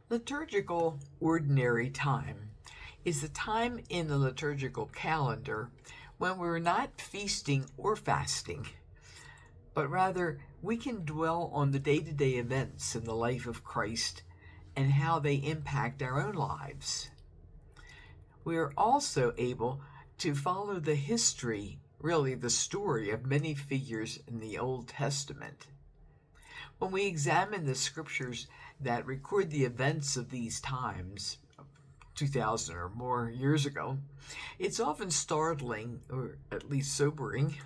Liturgical ordinary time is the time in the liturgical calendar when we're not feasting or fasting, but rather we can dwell on the day-to-day events in the life of Christ and how they impact our own lives. We are also able to follow the history, really the story of many figures in the Old Testament. When we examine the scriptures that record the events of these times, 2,000 or more years ago, it's often startling, or at least sobering,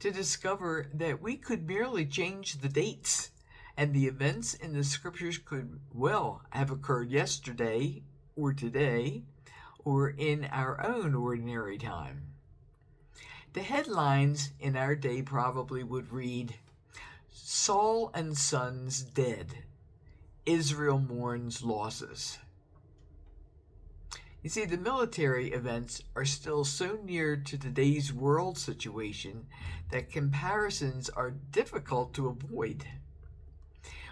to discover that we could merely change the dates, and the events in the scriptures could well have occurred yesterday, or today, or in our own ordinary time. The headlines in our day probably would read, "Saul and sons dead. Israel mourns losses." You see, the military events are still so near to today's world situation that comparisons are difficult to avoid.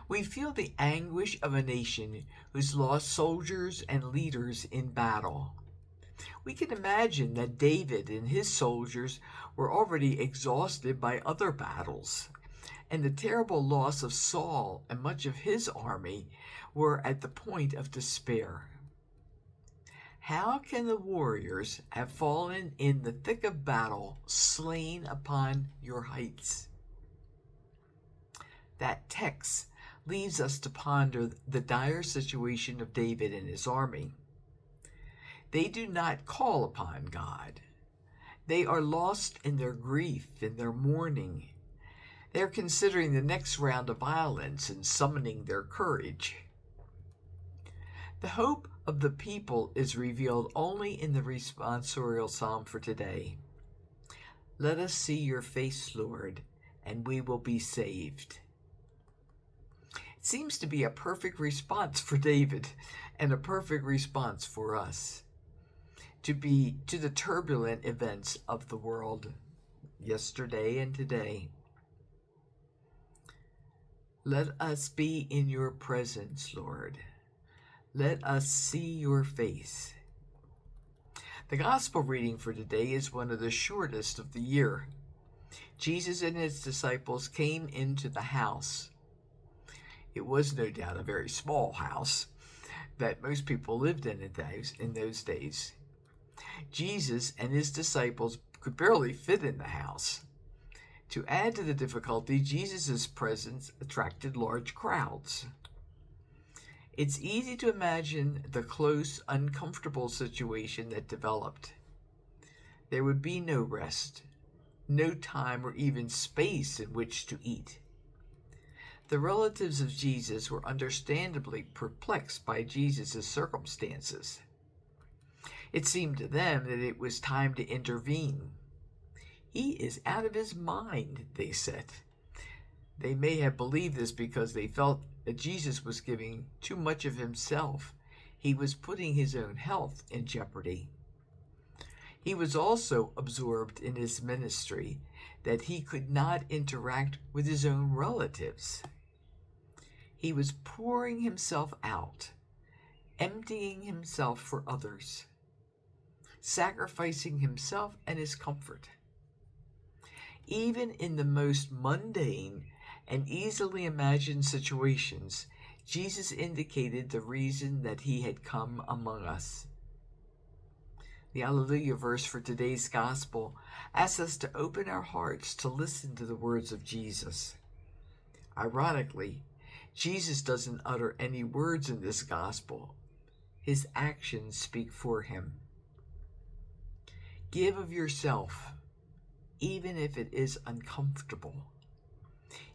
We feel the anguish of a nation who's lost soldiers and leaders in battle. We can imagine that David and his soldiers were already exhausted by other battles, and the terrible loss of Saul and much of his army were at the point of despair. How can the warriors have fallen in the thick of battle, slain upon your heights? That text leaves us to ponder the dire situation of David and his army. They do not call upon God. They are lost in their grief, in their mourning. They're considering the next round of violence and summoning their courage. The hope of the people is revealed only in the responsorial psalm for today. Let us see your face, Lord, and we will be saved. It seems to be a perfect response for David and a perfect response for us to the turbulent events of the world yesterday and today. Let us be in your presence, Lord. Let us see your face. The gospel reading for today is one of the shortest of the year. Jesus and his disciples came into the house. It was no doubt a very small house that most people lived in those days. Jesus and his disciples could barely fit in the house. To add to the difficulty, Jesus' presence attracted large crowds. It's easy to imagine the close, uncomfortable situation that developed. There would be no rest, no time or even space in which to eat. The relatives of Jesus were understandably perplexed by Jesus' circumstances. It seemed to them that it was time to intervene. He is out of his mind, they said. They may have believed this because they felt that Jesus was giving too much of himself. He was putting his own health in jeopardy. He was also absorbed in his ministry that he could not interact with his own relatives. He was pouring himself out, emptying himself for others, sacrificing himself and his comfort. Even in the most mundane and easily imagined situations, Jesus indicated the reason that he had come among us. The Alleluia verse for today's gospel asks us to open our hearts to listen to the words of Jesus. Ironically, Jesus doesn't utter any words in this gospel. His actions speak for him. Give of yourself, even if it is uncomfortable.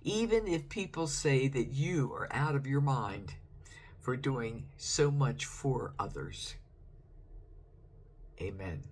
Even if people say that you are out of your mind for doing so much for others. Amen.